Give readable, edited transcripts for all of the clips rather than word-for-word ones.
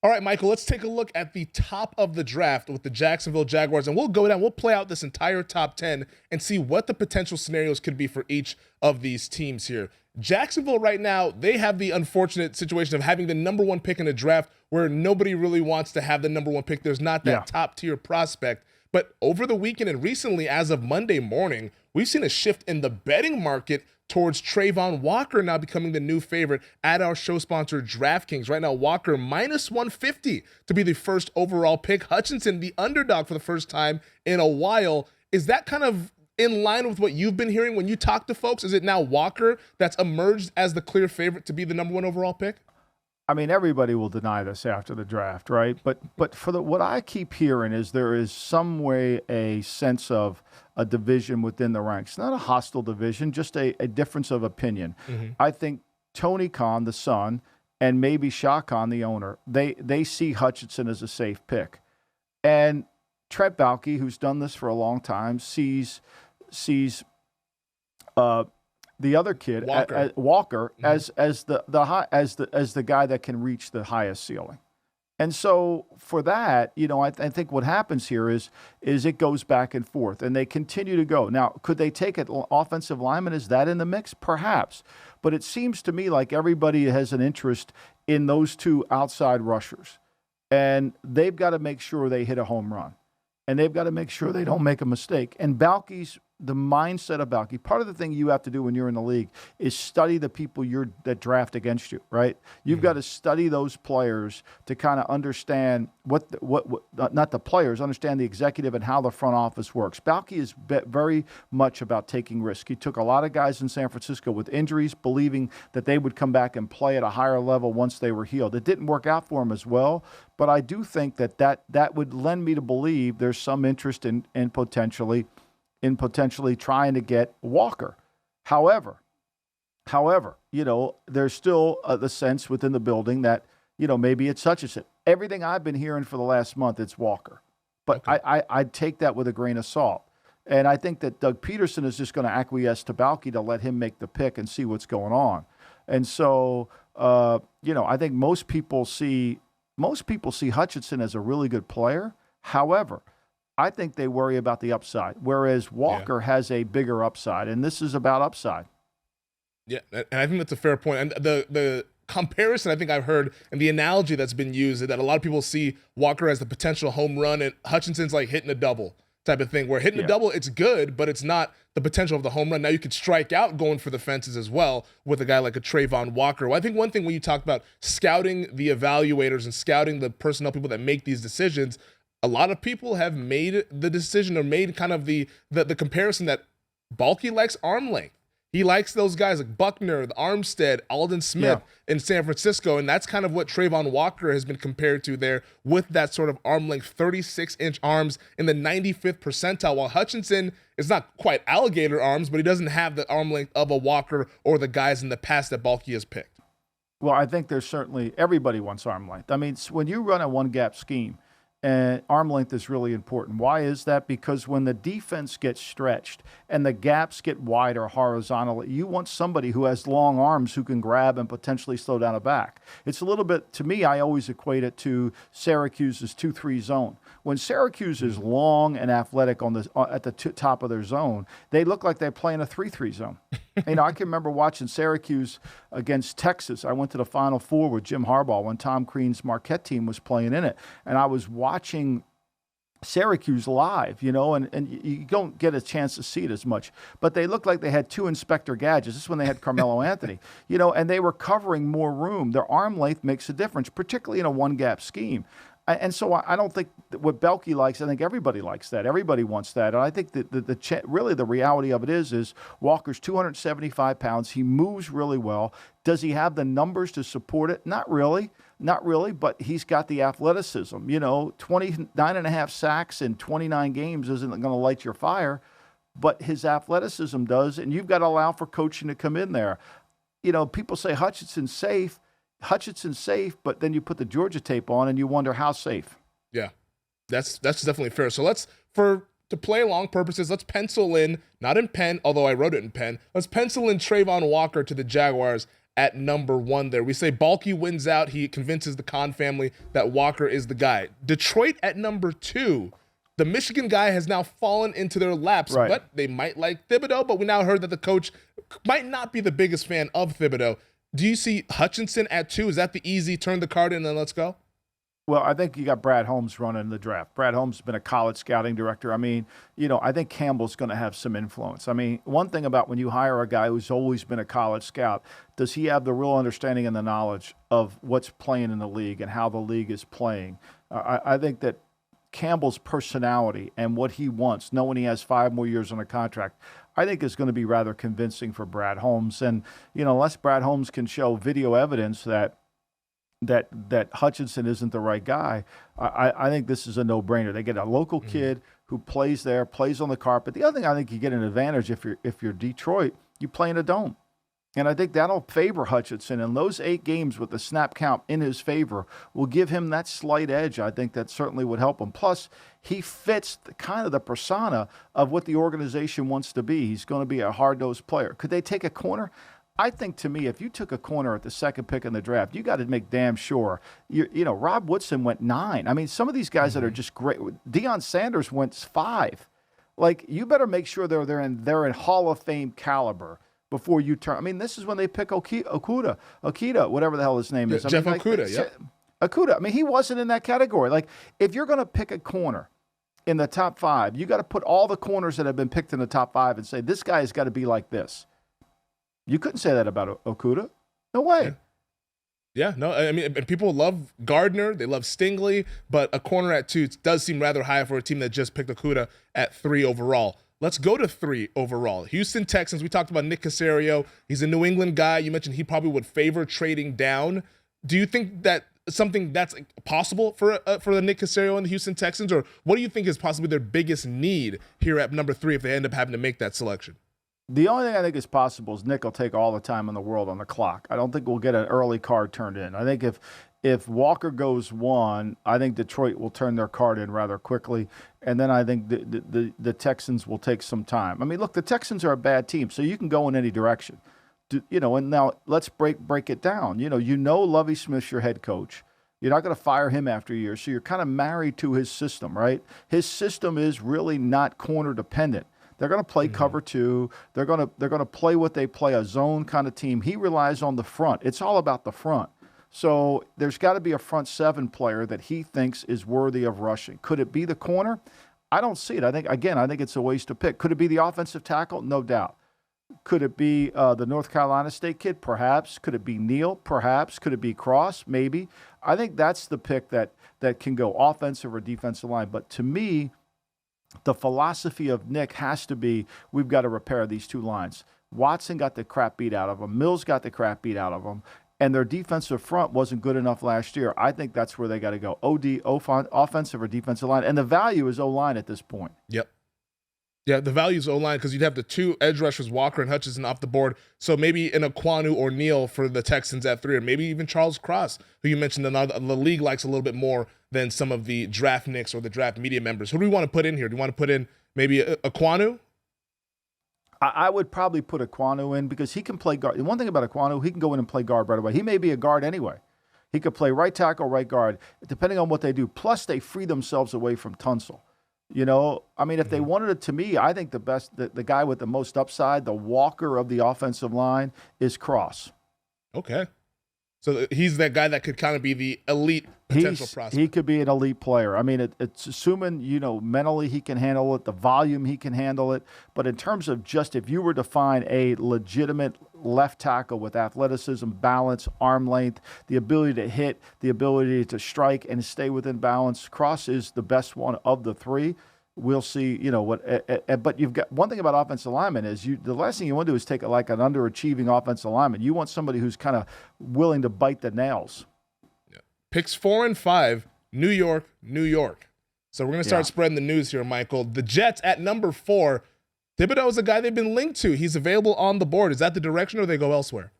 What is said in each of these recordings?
All right, Michael, let's take a look at the top of the draft with the Jacksonville Jaguars, and we'll go down, we'll play out this entire top 10 and see what the potential scenarios could be for each of these teams here. Jacksonville right now, they have the unfortunate situation of having the number one pick in a draft where nobody really wants to have the number one pick. There's not that top tier prospect. But over the weekend and recently, as of Monday morning, we've seen a shift in the betting market towards Trayvon Walker now becoming the new favorite at our show sponsor, DraftKings. Right now, Walker minus 150 to be the first overall pick. Hutchinson, the underdog for the first time in a while. Is that kind of in line with what you've been hearing when you talk to folks? Is it now Walker that's emerged as the clear favorite to be the number one overall pick? I mean, everybody will deny this after the draft, right? But for what I keep hearing is there is some way a sense of a division within the ranks. Not a hostile division, just a difference of opinion. Mm-hmm. I think Tony Khan, the son, and maybe Shah Khan, the owner, they see Hutchinson as a safe pick. And Trent Baalke, who's done this for a long time, sees the other kid, Walker, as the guy that can reach the highest ceiling. And so for that, I think what happens here is it goes back and forth, and they continue to go. Now, could they take an offensive lineman? Is that in the mix? Perhaps. But it seems to me like everybody has an interest in those two outside rushers, and they've got to make sure they hit a home run, and they've got to make sure they don't make a mistake. And the mindset of Baalke, part of the thing you have to do when you're in the league is study the people that draft against you, right? You've got to study those players to kind of understand not the players, understand the executive and how the front office works. Baalke is very much about taking risks. He took a lot of guys in San Francisco with injuries, believing that they would come back and play at a higher level once they were healed. It didn't work out for him as well, but I do think that would lend me to believe there's some interest in potentially trying to get Walker. However, there's still the sense within the building that, maybe it's Hutchinson. Everything I've been hearing for the last month, it's Walker. But okay. I'd take that with a grain of salt. And I think that Doug Peterson is just going to acquiesce to Baalke to let him make the pick and see what's going on. And so, I think most people see Hutchinson as a really good player. However, I think they worry about the upside, whereas Walker has a bigger upside, and this is about upside. Yeah, and I think that's a fair point. And the comparison I think I've heard and the analogy that's been used is that a lot of people see Walker as the potential home run, and Hutchinson's like hitting a double type of thing, where hitting a double, it's good, but it's not the potential of the home run. Now you could strike out going for the fences as well with a guy like a Trayvon Walker. Well, I think one thing when you talk about scouting the evaluators and scouting the personnel people that make these decisions, a lot of people have made the decision or made kind of the comparison that Baalke likes arm length. He likes those guys like Buckner, Armstead, Aldon Smith in San Francisco, and that's kind of what Trayvon Walker has been compared to there with that sort of arm length, 36-inch arms in the 95th percentile, while Hutchinson is not quite alligator arms, but he doesn't have the arm length of a Walker or the guys in the past that Baalke has picked. Well, I think there's certainly – everybody wants arm length. I mean, when you run a one-gap scheme, and arm length is really important. Why is that? Because when the defense gets stretched and the gaps get wider horizontally, you want somebody who has long arms who can grab and potentially slow down a back. It's a little bit, to me, I always equate it to Syracuse's 2-3 zone. When Syracuse is long and athletic at the top of their zone, they look like they're playing a 3-3 zone. I can remember watching Syracuse against Texas. I went to the Final Four with Jim Harbaugh when Tom Crean's Marquette team was playing in it. And I was watching Syracuse live, and you don't get a chance to see it as much. But they looked like they had two Inspector Gadgets. This is when they had Carmelo Anthony, and they were covering more room. Their arm length makes a difference, particularly in a one-gap scheme. And so I don't think what Baalke likes, I think everybody likes that. Everybody wants that. And I think that really the reality of it is Walker's 275 pounds. He moves really well. Does he have the numbers to support it? Not really, but he's got the athleticism. 29 and a half sacks in 29 games isn't going to light your fire, but his athleticism does, and you've got to allow for coaching to come in there. People say Hutchinson's safe, but then you put the Georgia tape on and you wonder how safe. Yeah, that's definitely fair. So to play along purposes, let's pencil in, not in pen, although I wrote it in pen, let's pencil in Trayvon Walker to the Jaguars at number 1 there. We say Balky wins out. He convinces the Khan family that Walker is the guy. Detroit at number 2. The Michigan guy has now fallen into their laps, Right. but they might like Thibodeau, but we now heard that the coach might not be the biggest fan of Thibodeau. Do you see Hutchinson at 2? Is that the easy turn the card in and then let's go? Well, I think you got Brad Holmes running the draft. Brad Holmes has been a college scouting director. I mean, I think Campbell's going to have some influence. I mean, one thing about when you hire a guy who's always been a college scout, does he have the real understanding and the knowledge of what's playing in the league and how the league is playing? I think that Campbell's personality and what he wants, knowing he has 5 more years on a contract, I think is going to be rather convincing for Brad Holmes. And, unless Brad Holmes can show video evidence that Hutchinson isn't the right guy, I think this is a no-brainer. They get a local kid who plays there, plays on the carpet. The other thing I think you get an advantage if you're Detroit, you play in a dome. And I think that'll favor Hutchinson. And those 8 games with the snap count in his favor will give him that slight edge. I think that certainly would help him. Plus, he fits the persona of what the organization wants to be. He's going to be a hard-nosed player. Could they take a corner? I think, to me, if you took a corner at the 2nd pick in the draft, you got to make damn sure. Rob Woodson went 9. I mean, some of these guys that are just great. Deion Sanders went 5. Like, you better make sure they're in Hall of Fame caliber before you turn. I mean, this is when they pick Okita, whatever the hell his name is. Jeff Okudah, yeah. Okudah. I mean, he wasn't in that category. Like, if you're going to pick a corner in the top 5, you got to put all the corners that have been picked in the top 5 and say, this guy has got to be like this. You couldn't say that about Okudah. No way. Yeah, no, I mean, and people love Gardner, they love Stingley, but a corner at 2 does seem rather high for a team that just picked Okudah at 3 overall. Let's go to 3 overall. Houston Texans, we talked about Nick Caserio. He's a New England guy. You mentioned he probably would favor trading down. Do you think that something that's possible for the Nick Caserio and the Houston Texans, or what do you think is possibly their biggest need here at number 3 if they end up having to make that selection? The only thing I think is possible is Nick will take all the time in the world on the clock. I don't think we'll get an early card turned in. I think if Walker goes 1, I think Detroit will turn their card in rather quickly, and then I think the Texans will take some time. I mean, look, the Texans are a bad team, so you can go in any direction. And now let's break it down. Lovie Smith's your head coach. You're not going to fire him after a year, so you're kind of married to his system, right? His system is really not corner dependent. They're going to play cover 2. They're going to play what they play, a zone kind of team. He relies on the front. It's all about the front. So there's got to be a front 7 player that he thinks is worthy of rushing. Could it be the corner? I don't see it. I think it's a waste to pick. Could it be the offensive tackle? No doubt. Could it be the North Carolina State kid? Perhaps. Could it be Neal? Perhaps. Could it be Cross? Maybe. I think that's the pick that can go offensive or defensive line. But to me, the philosophy of Nick has to be, we've got to repair these 2 lines. Watson got the crap beat out of him. Mills got the crap beat out of him. And their defensive front wasn't good enough last year. I think that's where they got to go. Offensive or defensive line. And the value is O-line at this point. Yep. Yeah, the value is O-line because you'd have the 2 edge rushers, Walker and Hutchinson, off the board. So maybe an Aquanu or Neal for the Texans at 3, or maybe even Charles Cross, who you mentioned the league likes a little bit more than some of the draft nicks or the draft media members. Who do we want to put in here? Do you want to put in maybe Aquanu? I would probably put Aquanu in because he can play guard. One thing about Aquanu, he can go in and play guard right away. He may be a guard anyway. He could play right tackle, right guard, depending on what they do. Plus, they free themselves away from Tunsil. If they wanted it, to me, I think the guy with the most upside, the Walker of the offensive line, is Cross. Okay. So he's that guy that could kind of be the elite potential prospect. He could be an elite player. I mean, it's assuming, mentally he can handle it, the volume he can handle it. But in terms of just if you were to find a legitimate left tackle with athleticism, balance, arm length, the ability to hit, the ability to strike and stay within balance, Cross is the best one of the 3. We'll see, but you've got one thing about offensive linemen is the last thing you want to do is take an underachieving offensive lineman. You want somebody who's kind of willing to bite the nails. Yeah. Picks 4 and 5, New York. So we're going to start spreading the news here, Michael. The Jets at number 4. Thibodeau is a guy they've been linked to. He's available on the board. Is that the direction or they go elsewhere?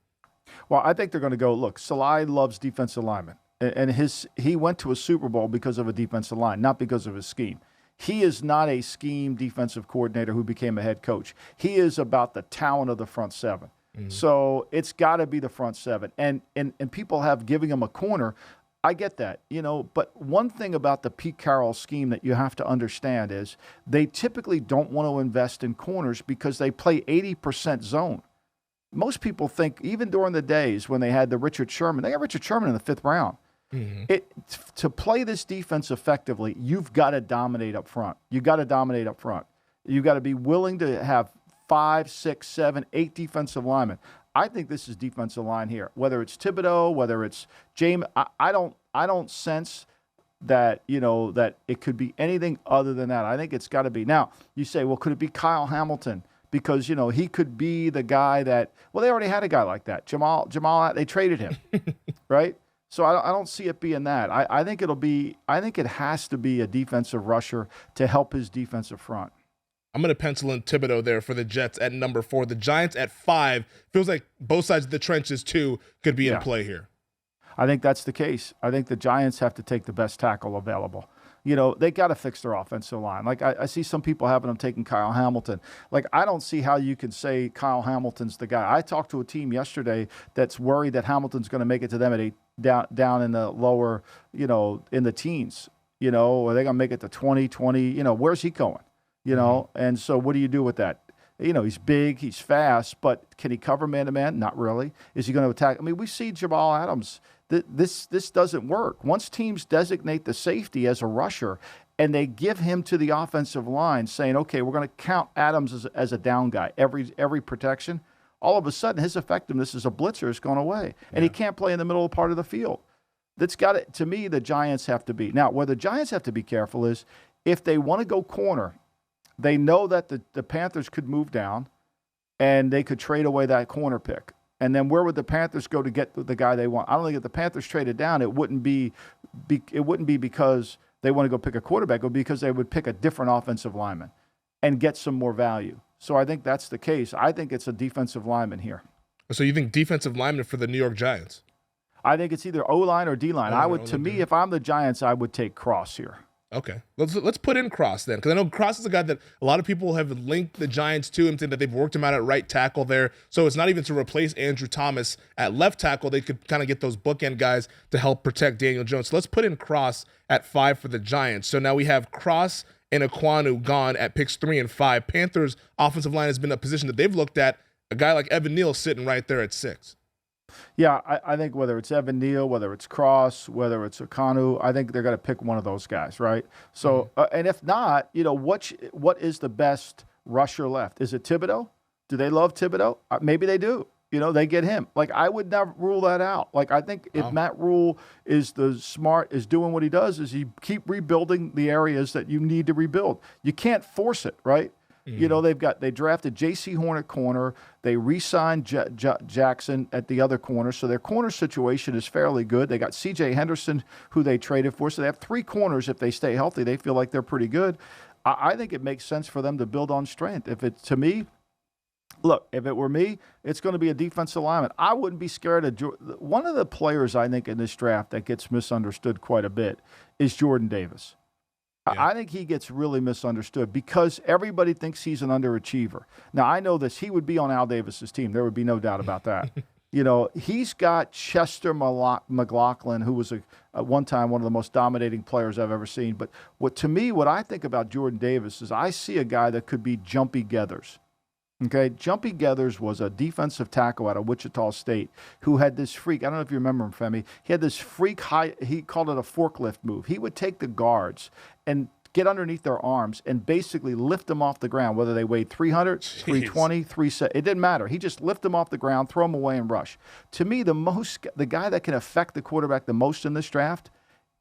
Well, I think they're going to go, look, Saleh loves defensive linemen. And he went to a Super Bowl because of a defensive line, not because of his scheme. He is not a scheme defensive coordinator who became a head coach. He is about the talent of the front 7. So it's got to be the front seven. And people have giving him a corner. I get that, but one thing about the Pete Carroll scheme that you have to understand is they typically don't want to invest in corners because they play 80% zone. Most people think, even during the days when they had the Richard Sherman, they got Richard Sherman in the 5th round. To play this defense effectively, you've got to dominate up front. You've got to dominate up front. You've got to be willing to have 5, 6, 7, 8 defensive linemen. I think this is defensive line here. Whether it's Thibodeau, whether it's James, I don't sense that that it could be anything other than that. I think it's got to be. Now you say, well, could it be Kyle Hamilton? Because he could be the guy that. Well, they already had a guy like that. Jamal. They traded him, right? So I don't see it being that. I think it'll be. I think it has to be a defensive rusher to help his defensive front. I'm going to pencil in Thibodeau there for the Jets at number 4. The Giants at 5. Feels like both sides of the trenches, too, could be in play here. I think that's the case. I think the Giants have to take the best tackle available. They got to fix their offensive line. Like, I see some people having them taking Kyle Hamilton. Like, I don't see how you can say Kyle Hamilton's the guy. I talked to a team yesterday that's worried that Hamilton's going to make it to them at down in the lower, in the teens, or they're going to make it to 20, where's he going? And so what do you do with that? He's big, he's fast, but can he cover man-to-man? Not really. Is he going to attack? I mean, we see Jamal Adams. This doesn't work. Once teams designate the safety as a rusher and they give him to the offensive line saying, okay, we're going to count Adams as a down guy, every protection, all of a sudden his effectiveness as a blitzer has gone away. And he can't play in the middle part of the field. That's got it. To me, the Giants have to be. Now, where the Giants have to be careful is if they want to go corner, they know that the Panthers could move down and they could trade away that corner pick. And then where would the Panthers go to get the guy they want? I don't think if the Panthers traded down, it wouldn't be because they want to go pick a quarterback. It would be because they would pick a different offensive lineman and get some more value. So I think that's the case. I think it's a defensive lineman here. So you think defensive lineman for the New York Giants? I think it's either O-line or D-line. To me, if I'm the Giants, I would take Cross here. Okay, let's put in Cross then, because I know Cross is a guy that a lot of people have linked the Giants to him, saying that they've worked him out at right tackle there. So it's not even to replace Andrew Thomas at left tackle. They could kind of get those bookend guys to help protect Daniel Jones. So let's put in Cross at 5 for the Giants. So now we have Cross and Ekwonu gone at picks 3 and 5. Panthers' offensive line has been a position that they've looked at. A guy like Evan Neal sitting right there at 6. Yeah, I think whether it's Evan Neal, whether it's Cross, whether it's Ekwonu, I think they're going to pick one of those guys, right? So, and if not, what is the best rusher left? Is it Thibodeau? Do they love Thibodeau? Maybe they do. They get him. Like, I would never rule that out. Like, I think if Matt Rule is doing what he does, is he keep rebuilding the areas that you need to rebuild. You can't force it, right? They drafted J.C. Horn at corner. They re-signed Jackson at the other corner. So their corner situation is fairly good. They got C.J. Henderson, who they traded for. So they have 3 corners. If they stay healthy, they feel like they're pretty good. I think it makes sense for them to build on strength. If it were me, it's going to be a defensive lineman. I wouldn't be scared of one of the players I think in this draft that gets misunderstood quite a bit is Jordan Davis. Yeah. I think he gets really misunderstood because everybody thinks he's an underachiever. Now, I know this. He would be on Al Davis's team. There would be no doubt about that. He's got Chester McLaughlin, who was at one time one of the most dominating players I've ever seen. But what I think about Jordan Davis is I see a guy that could be Jumpy Geathers. Okay, Jumpy Geathers was a defensive tackle out of Wichita State who had this freak. I don't know if you remember him, Femi. He had this freak he called it a forklift move. He would take the guards and get underneath their arms and basically lift them off the ground, whether they weighed 300, 320, 370. It didn't matter. He just lift them off the ground, throw them away, and rush. To me, the guy that can affect the quarterback the most in this draft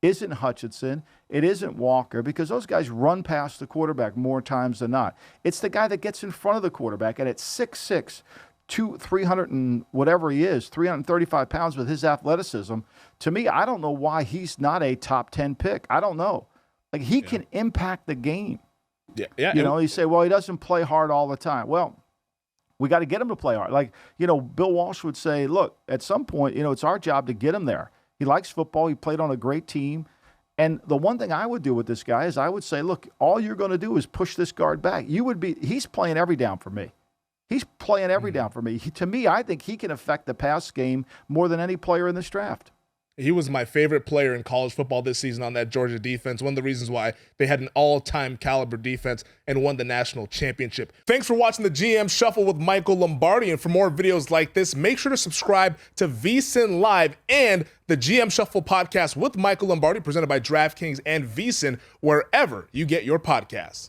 isn't Hutchinson. It isn't Walker, because those guys run past the quarterback more times than not. It's the guy that gets in front of the quarterback, and at 6'6", 300 and whatever he is, 335 pounds with his athleticism. To me, I don't know why he's not a top 10 pick. I don't know. Like, he can impact the game. Yeah. You say, well, he doesn't play hard all the time. Well, we got to get him to play hard. Like, Bill Walsh would say, look, at some point, it's our job to get him there. He likes football. He played on a great team. And the one thing I would do with this guy is I would say, look, all you're going to do is push this guard back. He's playing every down for me. He's playing every down for me. To me, I think he can affect the pass game more than any player in this draft. He was my favorite player in college football this season on that Georgia defense. One of the reasons why they had an all-time caliber defense and won the national championship. Thanks for watching the GM Shuffle with Michael Lombardi. And for more videos like this, make sure to subscribe to VSiN Live and the GM Shuffle podcast with Michael Lombardi, presented by DraftKings and VSiN, wherever you get your podcasts.